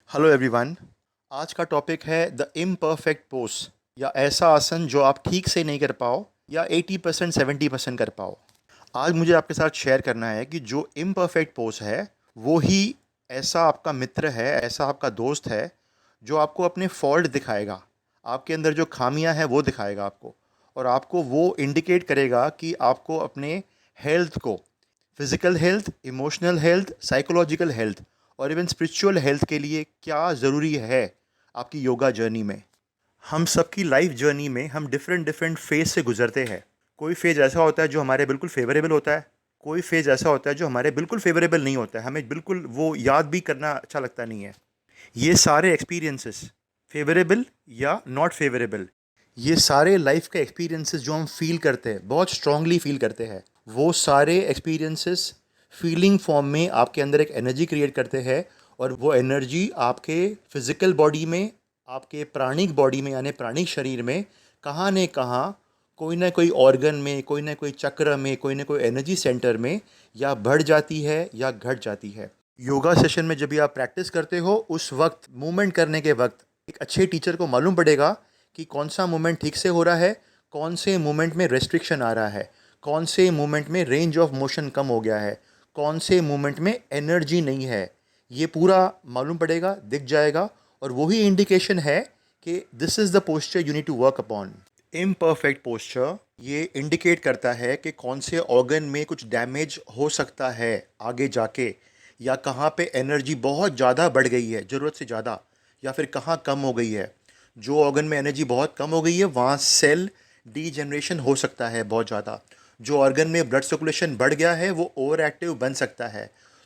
Hello everyone. आज का topic है द इम्परफेक्ट पोज या ऐसा आसन जो आप ठीक से नहीं कर पाओ या 80% 70% कर पाओ। आज मुझे आपके साथ शेयर करना है कि जो इम्परफेक्ट पोज है वो ही ऐसा आपका मित्र है, ऐसा आपका दोस्त है जो आपको अपने फॉल्ट दिखाएगा, आपके अंदर जो खामियां हैं वो दिखाएगा आपको, और आपको वो इंडिकेट करेगा कि आपको अपने हेल्थ को, physical health, emotional health, psychological health और इवन स्पिरिचुअल हेल्थ के लिए क्या ज़रूरी है आपकी योगा जर्नी में। हम सबकी लाइफ जर्नी में हम डिफरेंट डिफरेंट फेज से गुजरते हैं। कोई फेज ऐसा होता है जो हमारे बिल्कुल फेवरेबल होता है, कोई फेज ऐसा होता है जो हमारे बिल्कुल फेवरेबल नहीं होता है, हमें बिल्कुल वो याद भी करना अच्छा लगता नहीं है। ये सारे एक्सपीरियंसेस, फेवरेबल या नॉट फेवरेबल, ये सारे लाइफ के एक्सपीरियंसेस जो हम फील करते हैं, बहुत स्ट्रांगली फील करते हैं, वो सारे एक्सपीरियंसेस फीलिंग फॉर्म में आपके अंदर एक एनर्जी क्रिएट करते हैं। और वो एनर्जी आपके फिजिकल बॉडी में, आपके प्राणिक बॉडी में यानी प्राणिक शरीर में कहाँ न कहाँ, कोई ना कोई ऑर्गन में, कोई ना कोई चक्र में, कोई ना कोई एनर्जी सेंटर में या बढ़ जाती है या घट जाती है। योगा सेशन में जब भी आप प्रैक्टिस करते हो, उस वक्त मूवमेंट करने के वक्त एक अच्छे टीचर को मालूम पड़ेगा कि कौन सा मूवमेंट ठीक से हो रहा है, कौन से मूवमेंट में रेस्ट्रिक्शन आ रहा है, कौन से मूवमेंट में रेंज ऑफ मोशन कम हो गया है, कौन से मूवमेंट में एनर्जी नहीं है। ये पूरा मालूम पड़ेगा, दिख जाएगा, और वही इंडिकेशन है कि this is the posture you need to work upon. Imperfect posture ये इंडिकेट करता है कि कौन से ऑर्गन में कुछ डैमेज हो सकता है आगे जाके, या कहाँ पे एनर्जी बहुत ज़्यादा बढ़ गई है ज़रूरत से ज़्यादा, या फिर कहाँ कम हो गई है। जो ऑर्गन में एनर्जी बहुत कम हो गई है वहाँ सेल डीजनरेशन हो सकता है बहुत ज़्यादा। जो ऑर्गन में ब्लड सर्कुलेशन बढ़ गया है वो ओवर एक्टिव बन सकता है।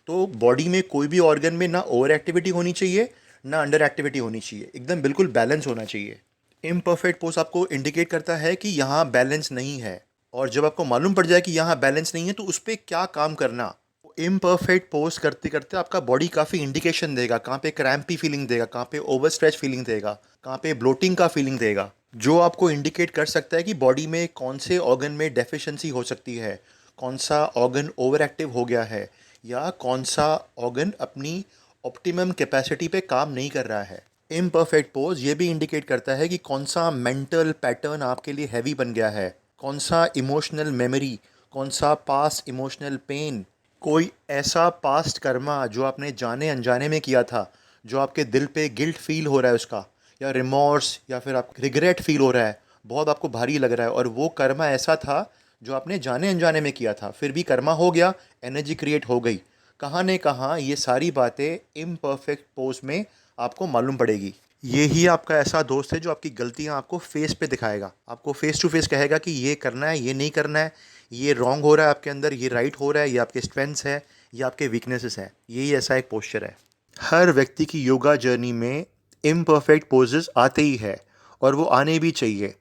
तो बॉडी में कोई भी ऑर्गन में ना ओवर एक्टिविटी होनी चाहिए, ना अंडर एक्टिविटी होनी चाहिए, एकदम बिल्कुल बैलेंस होना चाहिए। इम्परफेक्ट पोज आपको इंडिकेट करता है कि यहाँ बैलेंस नहीं है, और जब आपको मालूम पड़ जाए कि यहाँ बैलेंस नहीं है तो उस पर क्या काम करना। इम्परफेक्ट पोज करते करते आपका बॉडी काफ़ी इंडिकेशन देगा, कहाँ पे क्रैम्पी फीलिंग देगा, कहाँ पे ओवर स्ट्रेच फीलिंग देगा, कहाँ पे ब्लोटिंग का फीलिंग देगा, जो आपको इंडिकेट कर सकता है कि बॉडी में कौन से ऑर्गन में डेफिशिएंसी हो सकती है, कौन सा ऑर्गन ओवर एक्टिव हो गया है, या कौन सा ऑर्गन अपनी ऑप्टिमम कैपेसिटी पे काम नहीं कर रहा है। इम्परफेक्ट पोज ये भी इंडिकेट करता है कि कौन सा मेंटल पैटर्न आपके लिए हैवी बन गया है, कौन सा इमोशनल मेमोरी, कौन सा पास्ट इमोशनल पेन, कोई ऐसा पास्ट कर्मा जो आपने जाने अनजाने में किया था, जो आपके दिल पे गिल्ट फील हो रहा है उसका, या रिमॉर्स, या फिर आप रिग्रेट फील हो रहा है, बहुत आपको भारी लग रहा है, और वो कर्मा ऐसा था जो आपने जाने अनजाने में किया था, फिर भी कर्मा हो गया, एनर्जी क्रिएट हो गई। कहाँ ने कहाँ ये सारी बातें इम्परफेक्ट पोज में आपको मालूम पड़ेगी। ये ही आपका ऐसा दोस्त है जो आपकी गलतियाँ आपको फेस पे दिखाएगा, आपको फेस टू फेस कहेगा कि ये करना है, ये नहीं करना है, ये रॉन्ग हो रहा है आपके अंदर, ये राइट हो रहा है, ये आपके स्ट्रेंथ्स है, ये आपके वीकनेसेस हैं। यही ऐसा एक पोस्चर है। हर व्यक्ति की योगा जर्नी में इम्परफेक्ट पोजेस आते ही है, और वो आने भी चाहिए।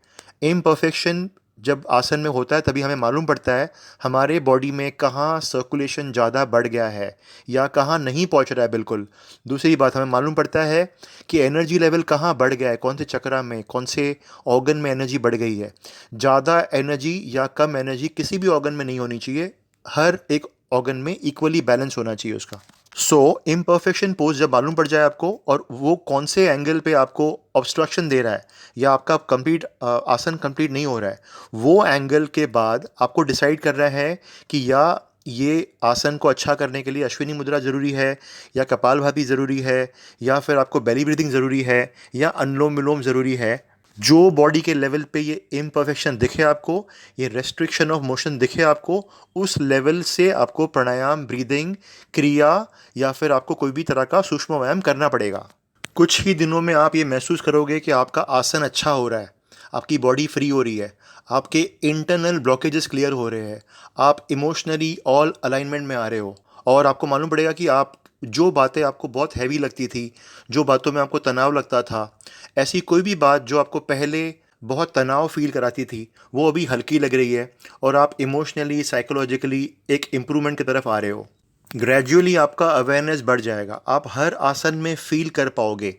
इम्परफेक्शन जब आसन में होता है तभी हमें मालूम पड़ता है हमारे बॉडी में कहाँ सर्कुलेशन ज़्यादा बढ़ गया है या कहाँ नहीं पहुँच रहा है बिल्कुल। दूसरी बात, हमें मालूम पड़ता है कि एनर्जी लेवल कहाँ बढ़ गया है, कौन से चक्रा में, कौन से ऑर्गन में एनर्जी बढ़ गई है। ज़्यादा एनर्जी या कम एनर्जी किसी भी ऑर्गन में नहीं होनी चाहिए, हर एक ऑर्गन में इक्वली बैलेंस होना चाहिए उसका। सो इम्परफेक्शन पोज जब मालूम पड़ जाए आपको, और वो कौन से एंगल पे आपको ऑब्स्ट्रक्शन दे रहा है या आपका कंप्लीट आसन कंप्लीट नहीं हो रहा है, वो एंगल के बाद आपको डिसाइड करना है कि या ये आसन को अच्छा करने के लिए अश्विनी मुद्रा ज़रूरी है, या कपालभाति ज़रूरी है, या फिर आपको बेली ब्रीदिंग ज़रूरी है, या अनुलोम विलोम ज़रूरी है। जो बॉडी के लेवल पे ये इम्परफेक्शन दिखे आपको, ये रेस्ट्रिक्शन ऑफ मोशन दिखे आपको, उस लेवल से आपको प्राणायाम, ब्रीदिंग, क्रिया, या फिर आपको कोई भी तरह का सूक्ष्म व्यायाम करना पड़ेगा। कुछ ही दिनों में आप ये महसूस करोगे कि आपका आसन अच्छा हो रहा है, आपकी बॉडी फ्री हो रही है, आपके इंटरनल ब्लॉकेजेस क्लियर हो रहे हैं, आप इमोशनली ऑल अलाइनमेंट में आ रहे हो, और आपको मालूम पड़ेगा कि आप जो बातें आपको बहुत हैवी लगती थी, जो बातों में आपको तनाव लगता था, ऐसी कोई भी बात जो आपको पहले बहुत तनाव फील कराती थी, वो अभी हल्की लग रही है, और आप इमोशनली, साइकोलॉजिकली एक इम्प्रूवमेंट की तरफ आ रहे हो। ग्रेजुअली आपका अवेयरनेस बढ़ जाएगा, आप हर आसन में फील कर पाओगे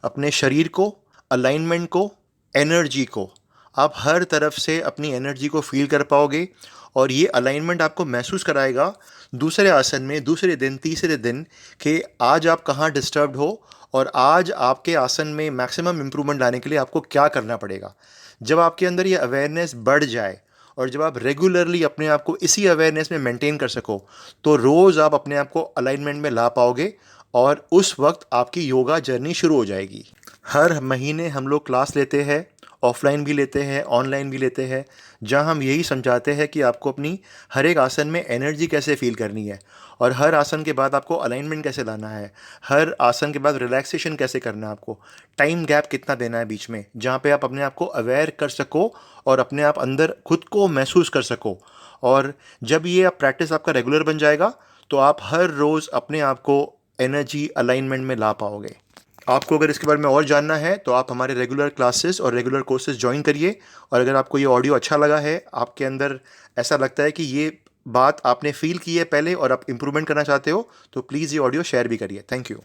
अपने शरीर को, अलाइनमेंट को, एनर्जी को। आप हर तरफ से अपनी एनर्जी को फील कर पाओगे, और ये अलाइनमेंट आपको महसूस कराएगा दूसरे आसन में, दूसरे दिन, तीसरे दिन, कि आज आप कहाँ डिस्टर्ब्ड हो और आज आपके आसन में मैक्सिमम इम्प्रूवमेंट लाने के लिए आपको क्या करना पड़ेगा। जब आपके अंदर ये अवेयरनेस बढ़ जाए और जब आप रेगुलरली अपने आप को इसी अवेयरनेस में मेंटेन कर सको, तो रोज़ आप अपने आप को अलाइनमेंट में ला पाओगे और उस वक्त आपकी योगा जर्नी शुरू हो जाएगी। हर महीने हम लोग क्लास लेते हैं, ऑफलाइन भी लेते हैं, ऑनलाइन भी लेते हैं, जहां हम यही समझाते हैं कि आपको अपनी हर एक आसन में एनर्जी कैसे फील करनी है और हर आसन के बाद आपको अलाइनमेंट कैसे लाना है, हर आसन के बाद रिलैक्सेशन कैसे करना है, आपको टाइम गैप कितना देना है बीच में, जहाँ पे आप अपने आप को अवेयर कर सको और अपने आप अंदर खुद को महसूस कर सको। और जब ये आप प्रैक्टिस आपका रेगुलर बन जाएगा, तो आप हर रोज़ अपने आप को एनर्जी अलाइनमेंट में ला पाओगे। आपको अगर इसके बारे में और जानना है तो आप हमारे रेगुलर क्लासेस और रेगुलर कोर्सेज ज्वाइन करिए। और अगर आपको ये ऑडियो अच्छा लगा है, आपके अंदर ऐसा लगता है कि ये बात आपने फील की है पहले और आप इम्प्रूवमेंट करना चाहते हो, तो प्लीज़ ये ऑडियो शेयर भी करिए। Thank you.